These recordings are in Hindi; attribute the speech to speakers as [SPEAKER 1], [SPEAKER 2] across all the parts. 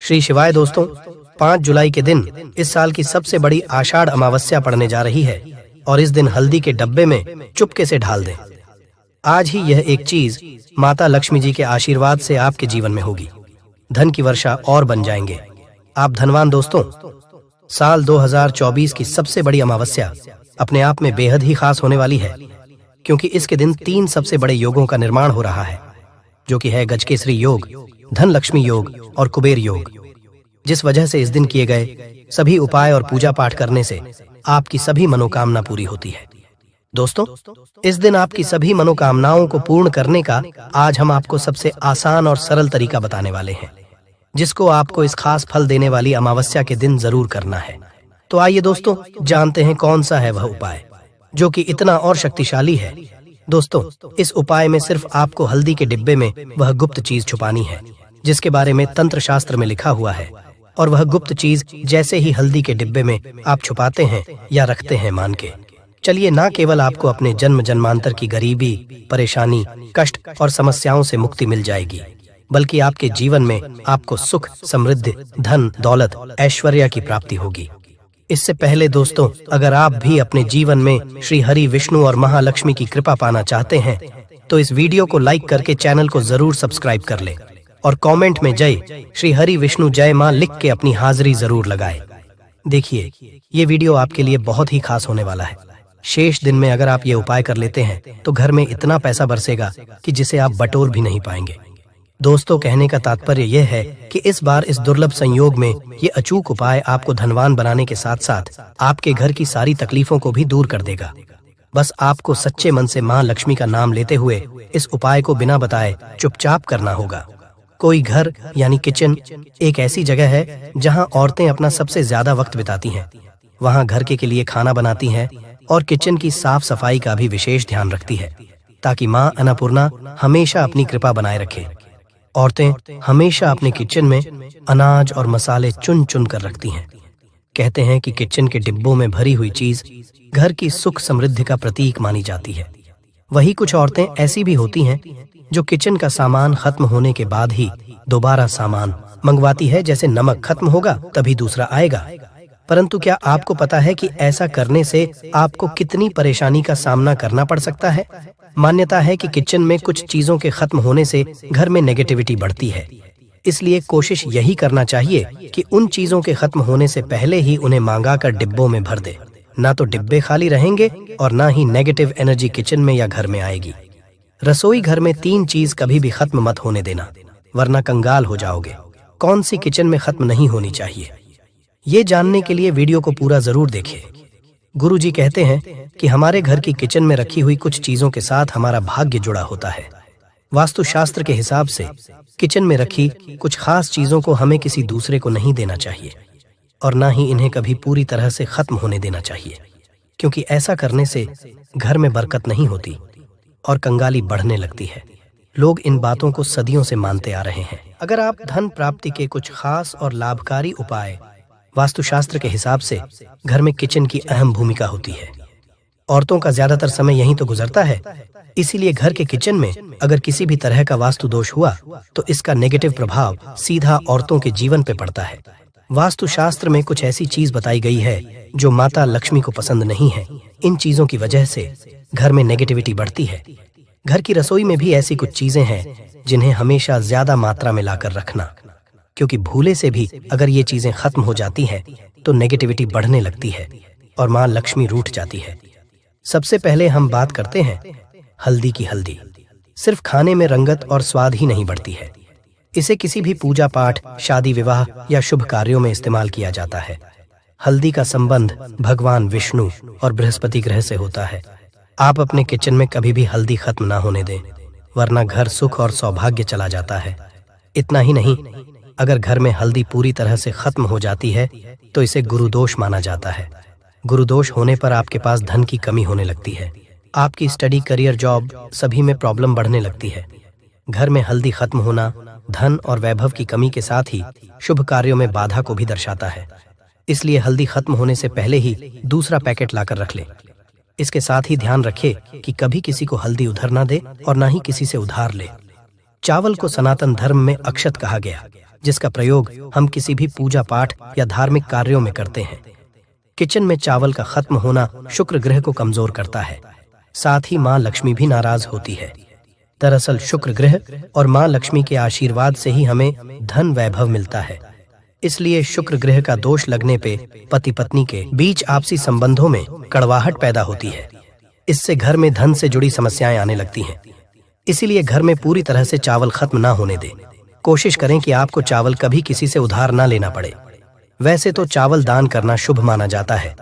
[SPEAKER 1] श्री शिवाय दोस्तों, 5 जुलाई के दिन इस साल की सबसे बड़ी आषाढ़ अमावस्या पड़ने जा रही है और इस दिन हल्दी के डब्बे में चुपके से ढाल दें। आज ही यह एक चीज माता लक्ष्मी जी के आशीर्वाद से आपके जीवन में होगी। धन की वर्षा और बन जाएंगे। आप धनवान दोस्तों। साल 2024 की सबसे बड़ी अमावस्या अपने आप में बेहद ही खास होने वाली है, क्योंकि इसके दिन 3 सबसे बड़े योगों का निर्माण हो रहा है, जो कि है गजकेसरी योग, धन लक्ष्मी योग और कुबेर योग। जिस वजह से इस दिन किए गए सभी उपाय और पूजा पाठ करने से आपकी सभी मनोकामना पूरी होती है। दोस्तों, इस दिन आपकी सभी मनोकामनाओं को पूर्ण करने का आज हम आपको सबसे आसान और सरल तरीका बताने वाले हैं, जिसको आपको इस खास फल देने वाली अमावस्या के दिन जरूर करना है। तो आइए दोस्तों, जानते हैं कौन सा है वह उपाय जो कि इतना और शक्तिशाली है। दोस्तों, इस उपाय में सिर्फ आपको हल्दी के डिब्बे में वह गुप्त चीज छुपानी है जिसके बारे में तंत्र शास्त्र में लिखा हुआ है, और वह गुप्त चीज जैसे ही हल्दी के डिब्बे में आप छुपाते हैं या रखते हैं, मान के चलिए ना केवल आपको अपने जन्म जन्मांतर की गरीबी, परेशानी, कष्ट और समस्याओं से मुक्ति मिल जाएगी, बल्कि आपके जीवन में आपको सुख, समृद्धि, धन, दौलत, ऐश्वर्य की प्राप्ति होगी। इससे पहले दोस्तों, अगर आप भी अपने जीवन में श्री हरि विष्णु और महालक्ष्मी की कृपा पाना चाहते हैं तो इस वीडियो को लाइक करके चैनल को जरूर सब्सक्राइब कर ले और कमेंट में जय श्री हरि विष्णु जय मां लिख के अपनी हाजिरी जरूर लगाए। देखिए, ये वीडियो आपके लिए बहुत ही खास होने वाला है। शेष दिन में अगर आप ये उपाय कर लेते हैं तो घर में इतना पैसा बरसेगा कि जिसे आप बटोर भी नहीं पाएंगे। दोस्तों, कहने का तात्पर्य यह है कि इस बार इस दुर्लभ संयोग में ये अचूक उपाय आपको धनवान बनाने के साथ साथ आपके घर की सारी तकलीफों को भी दूर कर देगा। बस आपको सच्चे मन से मां लक्ष्मी का नाम लेते हुए इस उपाय को बिना बताए चुपचाप करना होगा। कोई घर यानी किचन एक ऐसी जगह है जहां औरतें अपना सबसे ज्यादा वक्त बिताती हैं। वहां घर के लिए खाना बनाती हैं और किचन की साफ सफाई का भी विशेष ध्यान रखती है, ताकि मां अन्नपूर्णा हमेशा अपनी कृपा बनाए रखे। औरतें हमेशा अपने किचन में अनाज और मसाले चुन चुन कर रखती हैं। कहते हैं कि किचन के डिब्बों में भरी हुई चीज घर की सुख समृद्धि का प्रतीक मानी जाती है। वही कुछ औरतें ऐसी भी होती हैं जो किचन का सामान खत्म होने के बाद ही दोबारा सामान मंगवाती है, जैसे नमक खत्म होगा तभी दूसरा आएगा। परंतु क्या आपको पता है कि ऐसा करने से आपको कितनी परेशानी का सामना करना पड़ सकता है? मान्यता है कि किचन में कुछ चीजों के खत्म होने से घर में नेगेटिविटी बढ़ती है। इसलिए कोशिश यही करना चाहिए कि उन चीजों के खत्म होने से पहले ही उन्हें मांगा कर डिब्बों में भर दे। ना तो डिब्बे खाली रहेंगे और ना ही नेगेटिव एनर्जी किचन में या घर में आएगी। रसोई घर में 3 चीज कभी भी खत्म मत होने देना, वरना कंगाल हो जाओगे। कौन सी किचन में खत्म नहीं होनी चाहिए, ये जानने के लिए वीडियो को पूरा जरूर देखिए। गुरुजी कहते हैं कि हमारे घर की किचन में रखी हुई कुछ चीजों के साथ हमारा भाग्य जुड़ा होता है। वास्तुशास्त्र के हिसाब से किचन में रखी कुछ खास चीजों को हमें किसी दूसरे को नहीं देना चाहिए और ना ही इन्हें कभी पूरी तरह से खत्म होने देना चाहिए, क्योंकि ऐसा करने से घर में बरकत नहीं होती और कंगाली बढ़ने लगती है। लोग इन बातों को सदियों से मानते आ रहे हैं। अगर आप धन प्राप्ति के कुछ खास और लाभकारी उपाय वास्तुशास्त्र के हिसाब से घर में किचन की अहम भूमिका होती है। औरतों का ज्यादातर समय यहीं तो गुजरता है, इसीलिए घर के किचन में अगर किसी भी तरह का वास्तु दोष हुआ तो इसका नेगेटिव प्रभाव सीधा औरतों के जीवन पे पड़ता है। वास्तुशास्त्र में कुछ ऐसी चीज बताई गई है जो माता लक्ष्मी को पसंद नहीं है। इन चीजों की वजह से घर में नेगेटिविटी बढ़ती है। घर की रसोई में भी ऐसी कुछ चीजें हैं जिन्हें हमेशा ज्यादा मात्रा में लाकर रखना, क्योंकि भूले से भी अगर ये चीजें खत्म हो जाती हैं तो नेगेटिविटी बढ़ने लगती है और मां लक्ष्मी रूठ जाती है। सबसे पहले हम बात करते हैं हल्दी की। हल्दी सिर्फ खाने में रंगत और स्वाद ही नहीं बढ़ती है, इसे किसी भी पूजा पाठ, शादी विवाह या शुभ कार्यों में इस्तेमाल किया जाता है। हल्दी का संबंध भगवान विष्णु और बृहस्पति ग्रह से होता है। आप अपने किचन में कभी भी हल्दी खत्म ना होने दें, वरना घर सुख और सौभाग्य चला जाता है। इतना ही नहीं, अगर घर में हल्दी पूरी तरह से खत्म हो जाती है तो इसे गुरुदोष माना जाता है। गुरुदोष होने पर आपके पास धन की कमी होने लगती है। आपकी स्टडी, करियर, जॉब सभी में प्रॉब्लम बढ़ने लगती है। घर में हल्दी खत्म होना धन और वैभव की कमी के साथ ही शुभ कार्यों में बाधा को भी दर्शाता है। इसलिए हल्दी खत्म होने से पहले ही दूसरा पैकेट लाकर रख ले। इसके साथ ही ध्यान रखे कि कभी किसी को हल्दी उधार ना दे और ना ही किसी से उधार ले। चावल को सनातन धर्म में अक्षत कहा गया, जिसका प्रयोग हम किसी भी पूजा पाठ या धार्मिक कार्यों में करते हैं। किचन में चावल का खत्म होना शुक्र ग्रह को कमजोर करता है। साथ ही माँ लक्ष्मी भी नाराज होती है। दरअसल शुक्र ग्रह और माँ लक्ष्मी के आशीर्वाद से ही हमें धन वैभव मिलता है। इसलिए शुक्र ग्रह का दोष लगने पे पति पत्नी के बीच आपसी संबंधों में कड़वाहट पैदा होती है। इससे घर में धन से जुड़ी समस्याएं आने लगती हैं। इसीलिए घर में पूरी तरह से चावल खत्म ना होने दें। कोशिश करें कि आपको चावल कभी किसी से उधार ना लेना पड़े। वैसे तो चावल दान करना शुभ माना जाता है,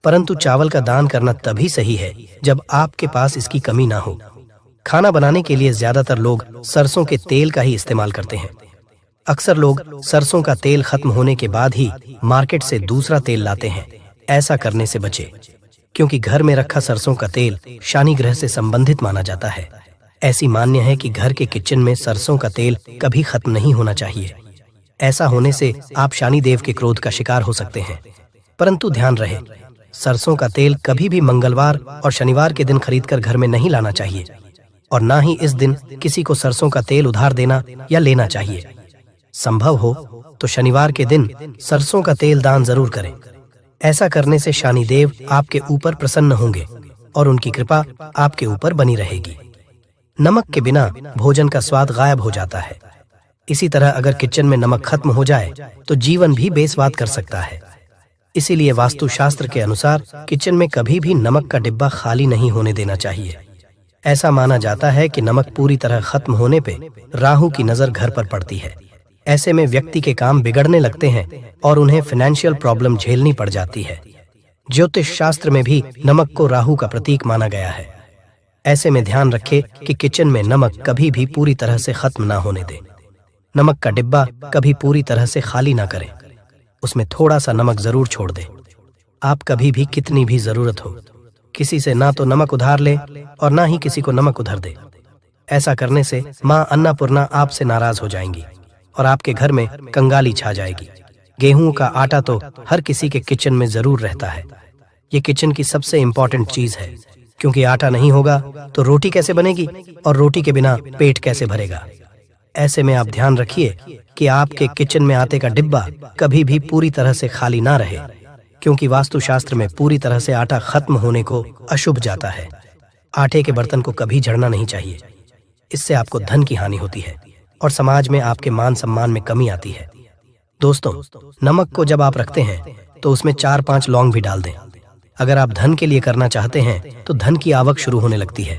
[SPEAKER 1] परंतु चावल का दान करना तभी सही है जब आपके पास इसकी कमी ना हो। खाना बनाने के लिए ज्यादातर लोग सरसों के तेल का ही इस्तेमाल करते हैं। अक्सर लोग सरसों का तेल खत्म होने के बाद ही मार्केट से दूसरा तेल लाते हैं। ऐसा करने से बचें, क्योंकि घर में रखा सरसों का तेल शनि ग्रह से संबंधित माना जाता है। ऐसी मान्य है कि घर के किचन में सरसों का तेल कभी खत्म नहीं होना चाहिए। ऐसा होने से आप शनि देव के क्रोध का शिकार हो सकते हैं। परंतु ध्यान रहे, सरसों का तेल कभी भी मंगलवार और शनिवार के दिन खरीदकर घर में नहीं लाना चाहिए और ना ही इस दिन किसी को सरसों का तेल उधार देना या लेना चाहिए। संभव हो तो शनिवार के दिन सरसों का तेल दान जरूर करें। ऐसा करने से शनि देव आपके ऊपर प्रसन्न होंगे और उनकी कृपा आपके ऊपर बनी रहेगी। नमक के बिना भोजन का स्वाद गायब हो जाता है। इसी तरह अगर किचन में नमक खत्म हो जाए तो जीवन भी बेस्वाद कर सकता है। इसीलिए वास्तुशास्त्र के अनुसार किचन में कभी भी नमक का डिब्बा खाली नहीं होने देना चाहिए। ऐसा माना जाता है कि नमक पूरी तरह खत्म होने पे राहु की नजर घर पर पड़ती है। ऐसे में व्यक्ति के काम बिगड़ने लगते हैं और उन्हें फाइनेंशियल प्रॉब्लम झेलनी पड़ जाती है। ज्योतिष शास्त्र में भी नमक को राहु का प्रतीक माना गया है। ऐसे में ध्यान रखें कि किचन में नमक कभी भी पूरी तरह से खत्म ना होने दें। नमक का डिब्बा कभी पूरी तरह से खाली ना करें, उसमें थोड़ा सा नमक जरूर छोड़ दें। आप कभी भी कितनी भी जरूरत हो किसी से ना तो नमक उधार ले और ना ही किसी को नमक उधार दे। ऐसा करने से माँ अन्नपूर्णा आपसे नाराज हो जाएंगी और आपके घर में कंगाली छा जाएगी। गेहूं का आटा तो हर किसी के किचन में जरूर रहता है। ये किचन की सबसे इम्पोर्टेंट चीज है, क्योंकि आटा नहीं होगा तो रोटी कैसे बनेगी और रोटी के बिना पेट कैसे भरेगा। ऐसे में आप ध्यान रखिए कि आपके किचन में आटे का डिब्बा कभी भी पूरी तरह से खाली ना रहे, क्योंकि वास्तुशास्त्र में पूरी तरह से आटा खत्म होने को अशुभ जाता है। आटे के बर्तन को कभी झड़ना नहीं चाहिए, इससे आपको धन की हानि होती है और समाज में आपके मान सम्मान में कमी आती है। दोस्तों, नमक को जब आप रखते हैं तो उसमें 4-5 लौंग भी डाल दें। अगर आप धन के लिए करना चाहते हैं तो धन की आवक शुरू होने लगती है।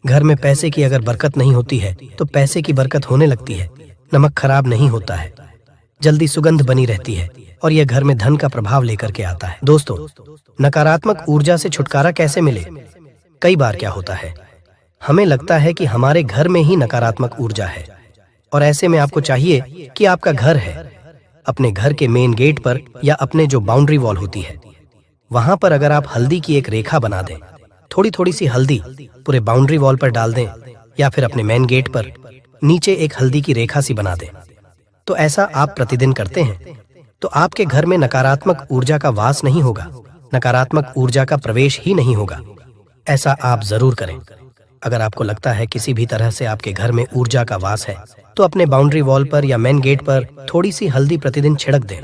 [SPEAKER 1] घर में पैसे की अगर बरकत नहीं होती है तो पैसे की बरकत होने लगती है। नमक खराब नहीं होता है, जल्दी सुगंध बनी रहती है और यह घर में धन का प्रभाव लेकर के आता है। दोस्तों, नकारात्मक ऊर्जा से छुटकारा कैसे मिले? कई बार क्या होता है, हमें लगता है कि हमारे घर में ही नकारात्मक ऊर्जा है और ऐसे में आपको चाहिए कि आपका घर है, अपने घर के मेन गेट पर या अपने जो बाउंड्री वॉल होती है वहां पर अगर आप हल्दी की एक रेखा बना दें, थोड़ी थोड़ी सी हल्दी पूरे बाउंड्री वॉल पर डाल दें या फिर अपने मेन गेट पर नीचे एक हल्दी की रेखा सी बना दें, तो ऐसा आप प्रतिदिन करते हैं तो आपके घर में नकारात्मक ऊर्जा का वास नहीं होगा, नकारात्मक ऊर्जा का प्रवेश ही नहीं होगा। ऐसा आप जरूर करें। अगर आपको लगता है किसी भी तरह से आपके घर में ऊर्जा का वास है तो अपने बाउंड्री वॉल पर या मेन गेट पर थोड़ी सी हल्दी प्रतिदिन छिड़क दें।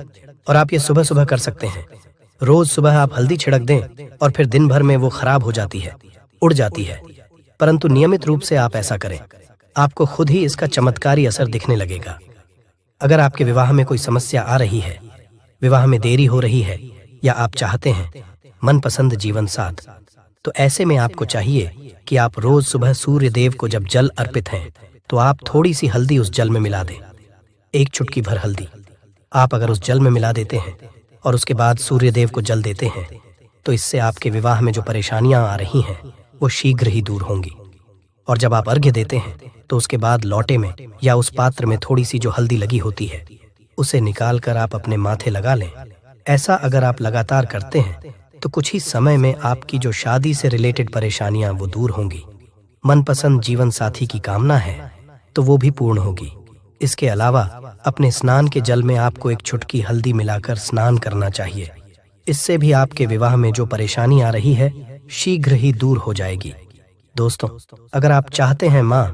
[SPEAKER 1] और आप ये सुबह सुबह कर सकते हैं। रोज सुबह आप हल्दी छिड़क दें और फिर दिन भर में वो खराब हो जाती है, उड़ जाती है, परंतु नियमित रूप से आप ऐसा करें, आपको खुद ही इसका चमत्कारी असर दिखने लगेगा। अगर आपके विवाह में कोई समस्या आ रही है, विवाह में देरी हो रही है या आप चाहते हैं मनपसंद जीवन साथ, तो ऐसे में आपको चाहिए कि आप रोज सुबह सूर्य देव को जब जल अर्पित हैं तो आप थोड़ी सी हल्दी उस जल में मिला दें। एक चुटकी भर हल्दी आप अगर उस जल में मिला देते हैं और उसके बाद सूर्य देव को जल देते हैं तो इससे आपके विवाह में जो परेशानियां आ रही हैं वो शीघ्र ही दूर होंगी। और जब आप अर्घ्य देते हैं तो उसके बाद लौटे में या उस पात्र में थोड़ी सी जो हल्दी लगी होती है उसे निकाल कर आप अपने माथे लगा लें। ऐसा अगर आप लगातार करते हैं तो कुछ ही समय में आपकी जो शादी से रिलेटेड परेशानियां वो दूर होंगी। मनपसंद जीवन साथी की कामना है तो वो भी पूर्ण होगी। इसके अलावा अपने स्नान के जल में आपको एक चुटकी हल्दी मिलाकर स्नान करना चाहिए। इससे भी आपके विवाह में जो परेशानी आ रही है शीघ्र ही दूर हो जाएगी। दोस्तों, अगर आप चाहते हैं माँ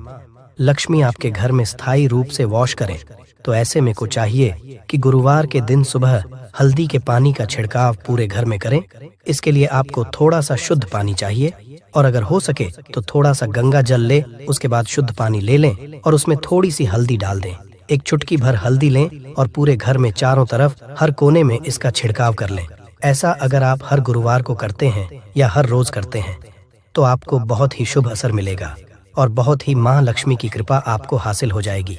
[SPEAKER 1] लक्ष्मी आपके घर में स्थायी रूप से वॉश करें, तो ऐसे में को चाहिए कि गुरुवार के दिन सुबह हल्दी के पानी का छिड़काव पूरे घर में करें। इसके लिए आपको थोड़ा सा शुद्ध पानी चाहिए, और अगर हो सके तो थोड़ा सा गंगा जल ले, उसके बाद शुद्ध पानी ले लें और उसमें थोड़ी सी हल्दी डाल दें। एक चुटकी भर हल्दी लें और पूरे घर में चारों तरफ हर कोने में इसका छिड़काव कर लें। ऐसा अगर आप हर गुरुवार को करते हैं या हर रोज करते हैं तो आपको बहुत ही शुभ असर मिलेगा और बहुत ही माँ लक्ष्मी की कृपा आपको हासिल हो जाएगी।